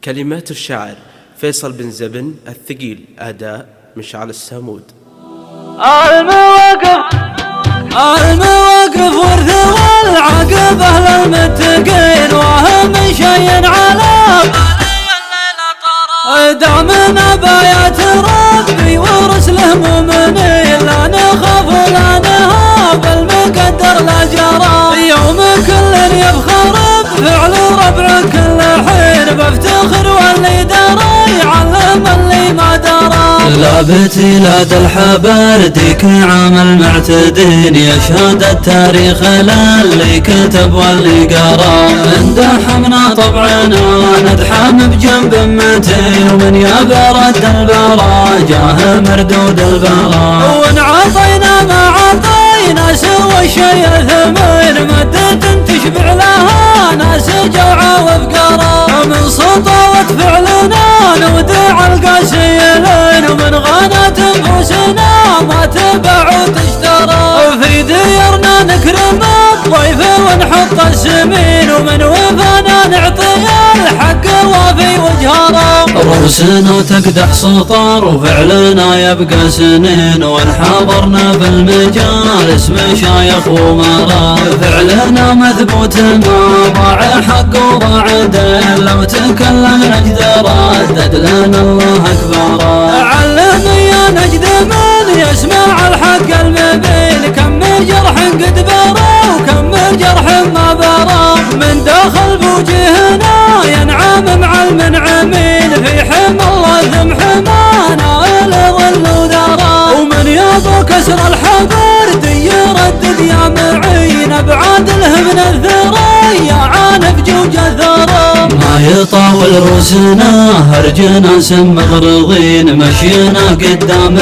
كلمات الشاعر فيصل بن زبن الثقيل، أداء مشعل السامود. المواقف ورث والعاقبة للمتقين، وهم شي على دعمنا بايات ربي ورسله مؤمنين، لا نخاف ولا نهاب المقدر لا جرى، يوم كل يفخر بفعل ربع كل حين، بفتخر واللي درى يعلم اللي ما درى. لا بتيلاد الحبر ديك عام المعتدين، يشهد التاريخ للي كتب واللي قرا، اندحمنا طبعنا ندحم بجنب متين، ومن يبرد البرا جاه مردود البرا، وان عطينا ما عطينا سوى شي ثمين، مدة تشبع لها ناس جوعى وفقرا، من سطوة فعلنا نودع القاسيين، ومن غنات انفسنا ما تباع وتشترى، في ديارنا نكرم الضيف ونحط السمين، ومن وفانا نعطي الحق وافي وجهرا، رؤوسنا تقدح سطر وفعلنا يبقى سنين، وانحضرنا في المجالس مشايخ ومرا، فعلنا مثبوت ما ضاع حق وضاع دين، لو تكلمنا نجد ردد لنا الله اكبر. علم يا نجد من يسمع الحق المبين، كم جرح قد برا وكم جرح ما برا، من داخل بوجهنا ينعم مع المنعمين، في حمى الله ثم حمانا الظل وذرى، ومن يبو كسر الحبر دي يردد يا معين، ابعاد له من الثرى يا عانف جوج الثرى، ما يطاول روسنا هرجنا سم مغرضين، مشينا قدام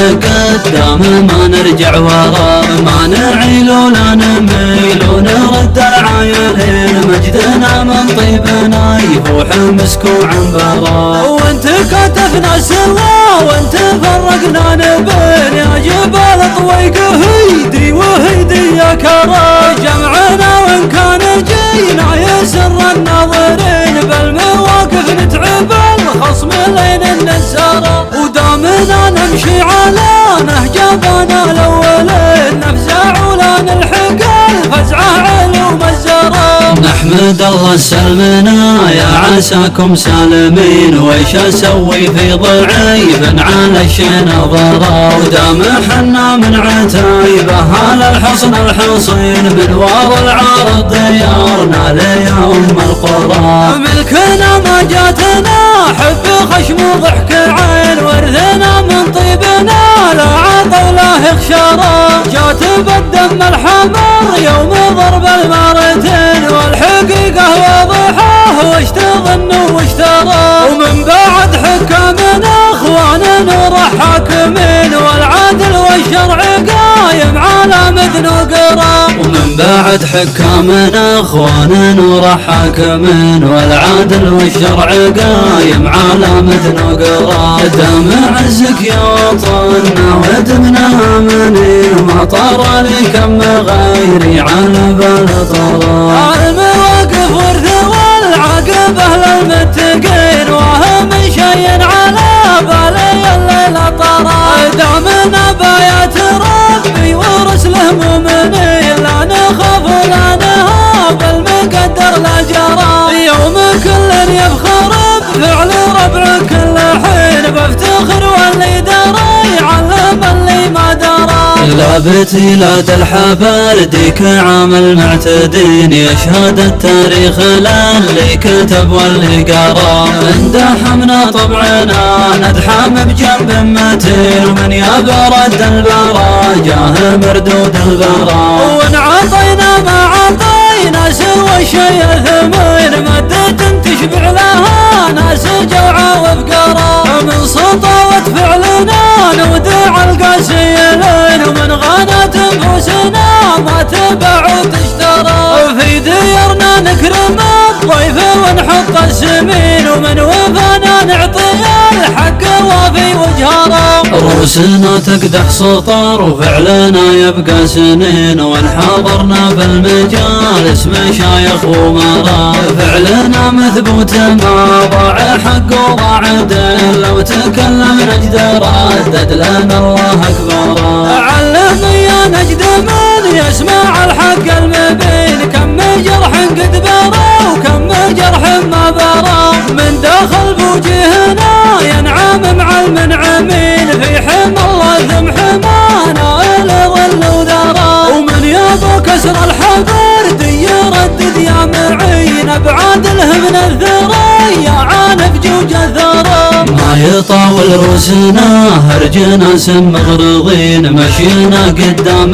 ما نرجع ورا، ما نعيل ولا نميل ونرد العايلين، مجدنا من طيبنا يفوح مسك وعنبرا، وانت كتفنا سوا وانت فرقنا نبين، يا جبال طويق هيدي وهيدي يا كرا، جمعنا وان كان جينا يسر الناظرين، بالمواقف نتعب الخصم لين النسارة، ودامنا نمشي على نهج ابانا الاولين، نفزع ولا نلحق الفزعه علوم الزرا، نحمد الله سلمنا يا عساكم سالمين، ويش اسوي في ضعيف على الشين ضرا، ودام حنا من عتايبه على الحصن الحصين، بنوار العارض ديارنا ليا ام القرى، ملكنا ما جاتنا حب خشم وضحك عين، ورثنا من طيبنا لا عطا ولا خشرا، جات بالدم الحمر يوم ضرب المارتين، والحقيقة واضحة وش تظن وش ترى، ومن بعد حكامنا اخوانا نور حاكمين، والعدل والشرع قايم على مدن وقرا، ومن بعد حكامنا اخوانا نور حاكمين، والعدل والشرع قايم على مدن وقرا، دام عزك يا وطننا ودمنا امنين، وما طار لي كم غيري على بال طرا، المواقف ورث والعاقبة للمتقين، وهم شي على بالي الليلة طرى، دعمنا بايات ربي ورسله مؤمنين، لا نخاف ولا نهاب المقدر لا جرى، يوم كل يفخر بفعل ربع كل حين، بفتخر واللي درى يعلم اللي ما درى. لا بتيلاد الحبر ديك عام المعتدين، يشهد التاريخ للي كتب واللي قرا، اندحمنا طبعنا ندحم بجنب متين، ومن يبرد البرا جاه مردود البرا، وان عطينا ما عطينا سوى شي ثمين، مدة تشبع لها ناس جوعى وفقرا، من سطوة فعلنا نودع القاسيين، ومن غنات انفسنا ما تباع وتشترى، في ديارنا نكرم الضيف ونحط السمين، ومن وفانا نعطي الحق وافي وجهرا، رؤوسنا تقدح سطر وفعلنا يبقى سنين، وانحضرنا في المجالس مشايخ ومرا، فعلنا مثبوت ما ضاع حق تكلم نجد ردد لنا الله أكبر. علم يا نجد من يسمع الحق المبين، كم من جرح قد برى وكم من جرح ما برى، من داخل بوجهنا ينعم مع المنعمين، في حمى الله ذم حمانا الظل وذرى، ومن يابو كسر الحبر دي يردد يا معين، ابعاد له من الثرى يا عانف جوج الثرى. ما يطاول روسنا هرجنا سم مغرضين، مشينا قدام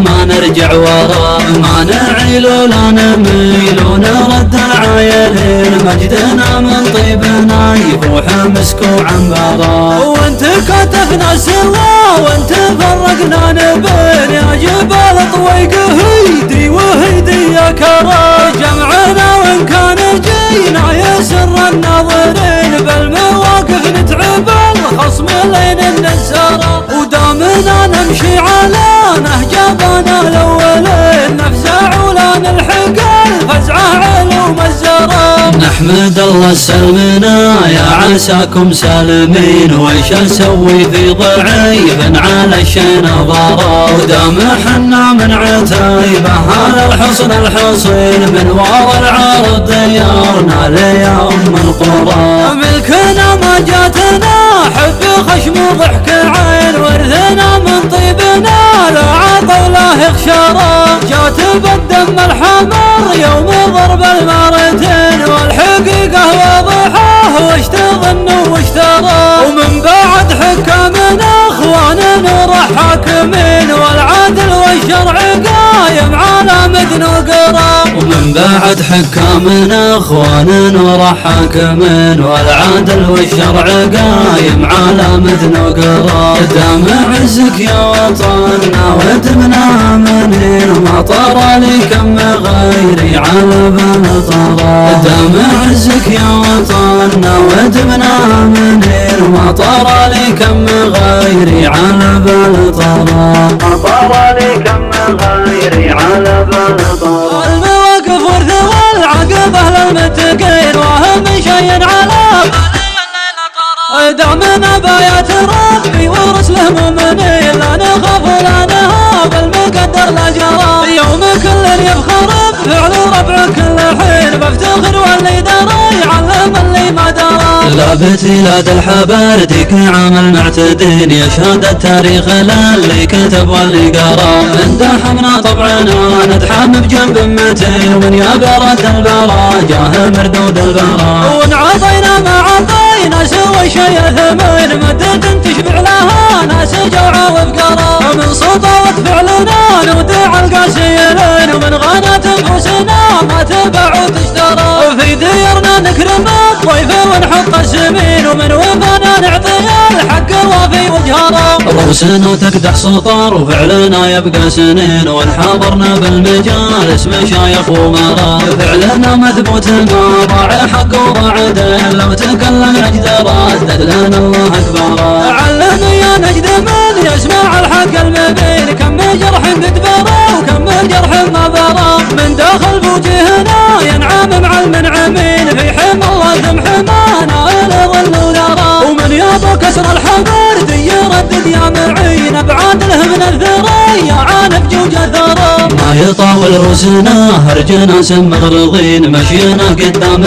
ما نرجع ورا، ما نعيل ولا نميل ونرد العايلين، مجدنا من طيبنا يفوح مسك وعنبرا. وانت كتفنا سوا وانت فرقنا نبين، يا جبال طويق هيدي وهيدي يا كرا، جمعنا وان كان جينا يسر الناظرين، بالمواقف نتعب الخصم لين النسارة، ودامنا نمشي على نهج ابانا الاولين، نفزع ولا نلحق الفزعه علوم الزرا. نحمد الله سلمنا يا عساكم سالمين، ويش نسوي في ضعيف على الشين ضرا، ودام حنا من عتيبه هذا الحصن الحصين، من ورا العرض ديارنا ليوم القرى. ملكنا ما جاتنا حب خشم وضحك عين، ورثنا من طيبنا لا عطا ولا خشرا، جات بالدم الحمر يوم ضرب المارتين، والحقيقة واضحة وش تظن وش ترى، ومن بعد حكامنا اخوانا نور حاكمين، والعدل والشرع قايم على مدن وقرى. ومن بعد حكامنا اخوانا نور حاكمين، والعدل والشرع قايم على مدن وقرى، دام عزك يا وطننا ودمنا امنين، وما طرى لي كم غيري على بال طرى، دام عزك يا وطننا ودمنا امنين، وما طرى لي كم غيري على بال طرى، ما طرى لي كم غيري على بال طرى. المواقف ورث والعقبة للمتقين، وهم شيء على دعمنا بايات ربي ورسله مؤمنين، لا نخاف ولا نهاب المقدر لا جرى، يوم كل يفخر بفعل ربع كل حين، بفتخر واللي درى يعلم اللي ما درى. لا بتلاد الحبر ديك عمل معتدين، يشهد التاريخ للي كتب واللي قرا، من دحمنا طبعنا ندحم بجنب متين، ومن يابرة البرا جاه مردود البرا، ونعطينا ما عطينا سوى شيء ثمين، مدد تشبع لها ناس جوعى وفقرا، ومن سطوة فعلنا نودع القاسيين، ومن غنات انفسنا ما تباع وتشترى، في ديرنا نكرم الضيف ونحط السمين، ومن وفانا نعطي الحق وفي وجهرا. روسنا تكدح سطر وفعلنا يبقى سنين، وانحضرنا بالمجالس مشايخ ومرا، فعلنا مثبوت ما ضاع حق وضاع دين، لو تكلم نجد ردد لنا الله أكبر. علم يا نجد من يسمع الحق المبين، كم من جرح قد برى وكم من جرح ما برى، من داخل بوجهنا ينعم مع المنعمين، في حمى الله ذم حمانا الظل وذرى، ومن يابو كسر الحبر دي يردد يا معين، ابعاد له من الثرى يا عانف جوج الثرى. ما يطاول روسنا هرجنا سم مغرضين، مشينا قدام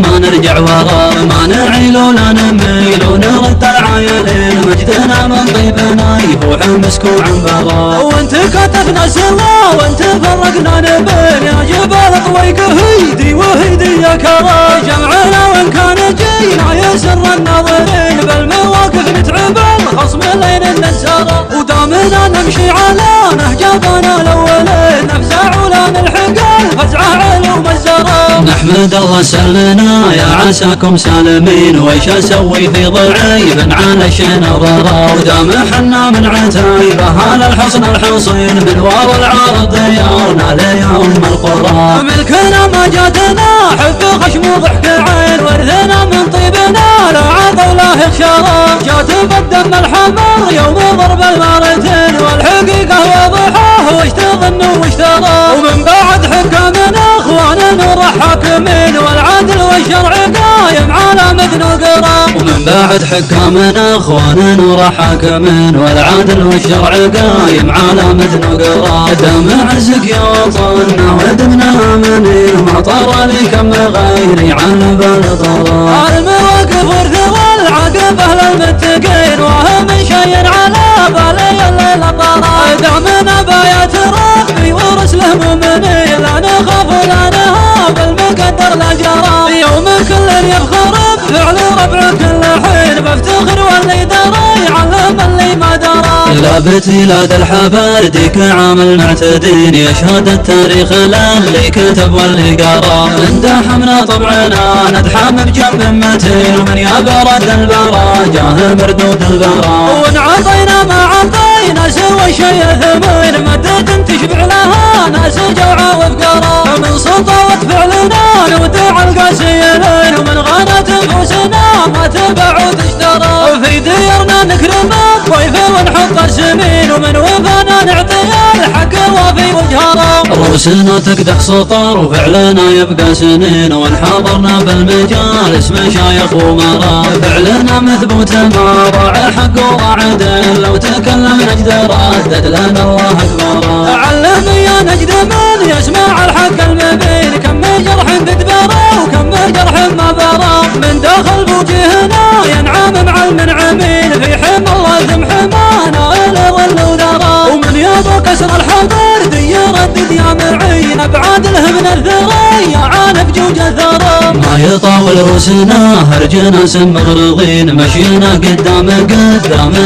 ما نرجع ورا، ما نعيل ولا نميل ونرد العايلين، مجدنا من طيبنا يفوح مسك وعنبرا. وانت كتفنا سوا وانت فرقنا نبين، يا جبال طويق هيدي وهيدي يا كرا، جمعنا وان كان جينا يسر الناظرين، بالمواقف نتعب الخصم لين النسارة، ودامنا نمشي على نهج ابانا الاولين، نفزع ولا نلحق الفزعه علوم الزرا. نحمد الله سلمنا يا عساكم سالمين، ويش اسوي في ضعيف على الشين ضرا، ودام حنا من عتيبه هذا الحصن الحصين، من ورا العرض ديارنا ليوم القرى. ملكنا ما جاتنا حب خشم وضحك عين، ورثنا من طيبنا لا عطا ولا خشرا، جات بالدم الحمر يوم ضرب المارتين، والحقيقة واضحة وش تظن وش ترى، ومن بعد حكامنا اخوانا نور حاكمين، والعدل والشرع قايم على مدن وقرى. ومن بعد حكامنا اخوانا ورحاكمين والعدل والشرع قايم على متن وقرار دام عزك يا وطننا ودمنا امنين ما طار لي كم غيري على بالطرار المواقف ورث والعقب اهل المتقين وهم شي على بالي الليل طرار دامنا بايات ربي ورسله مؤمنين لا نخاف ولا نهاب المقدر لا جرى يوم كل يفخر بفعل ربع كل حين بفتخر واللي درى يعلم اللي ما درى لا بتيلاد الحبر ديك عامل معتدين يشهد التاريخ للي كتب واللي قرا اندحمنا طبعنا ندحم بجنب متين ومن يا برد البرا جاه مردود البرا ونعطينا ما عطينا سوى شي ثمين مدة تشبع لها ناس جوعى وفقرا من سلطة فعلنا نودع القاسيين ومن غنت انفسنا ما تباع وتشترى في ديرنا نكرم الضيف ونحط السمين ومن وفانا نعطي الحق وفي وجهنا رؤوسنا تقدح سطر وفعلنا يبقى سنين وانحضرنا بالمجالس مشايخ ومرا فعلنا مثبوت ما ضاع الحق وضاع عدل لو تكلمنا نجد ردد لنا الله اكبر علمني يا نجد من يسمع الحق المبين كم جرح قد برا وكم جرح ما برا من داخل بوجهنا ينعم مع المنعمين في حمى الله ذم حمانا الى ظل وذرى ومن يبغى كسر الحضر دي يردد يا معين ابعاد له من الثرى يا عانف جوج الثرى ما يطاول رؤوسنا هرجنا مغرضين مشينا قدام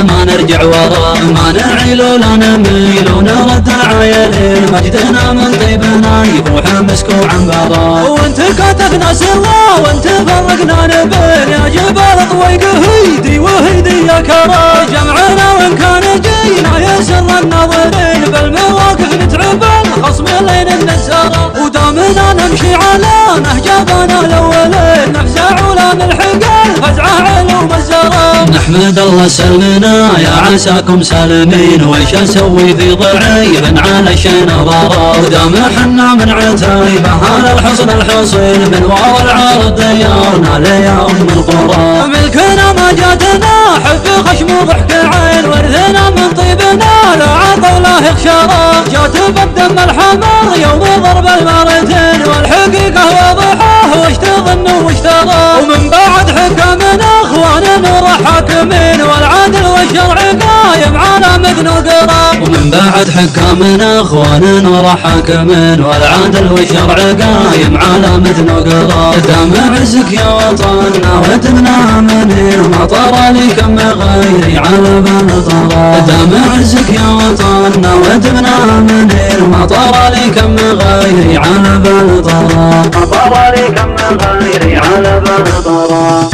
ما نرجع ورا ما نعيل ولا نميل ونرد العايلين مجدنا من طيبنا يبوح مسكو عنبرا وانت كاتفنا سوا وانت فرقنا نبين يا جبال طويق هيدي وهيدي يا كرا جمعنا وان كان جينا يسر الناظرين بالمواقف نتعب الخصم لين النسارة ودامنا نمشي على نهجابنا الاولين نفزع ولا نلحق الفزعة علوم الزرا نحمد الله سلمنا يا عساكم سالمين وش اسوي في ضعيف على شين ضرا ودام حنا من عتيبه هذا الحصن الحصين من ورا العرض ديارنا ليا ام القرى ملكنا ما جاتنا حب خشم وضحك عين ورثنا من طيبنا لا عطا ولا يخشرا جات بالدم الحمر يوم ضرب المرتين والحقيقه واضحه وش تظن وش ترى ومن بعد حكامنا اخوانا ورحاكمين والعدل والشرع قايم على متن وقرا ومن بعد حكامنا اخوانا ورحاكمين والعدل والشرع قايم على متن وقرا دام عزك يا وطننا ودمنا امنين وما طار لي كم غيري على بالطرا دام عزك يا وطننا ودمنا امنين وما طار لي كم غيري على بالطرا ما طار لي كم غيري على بالطرا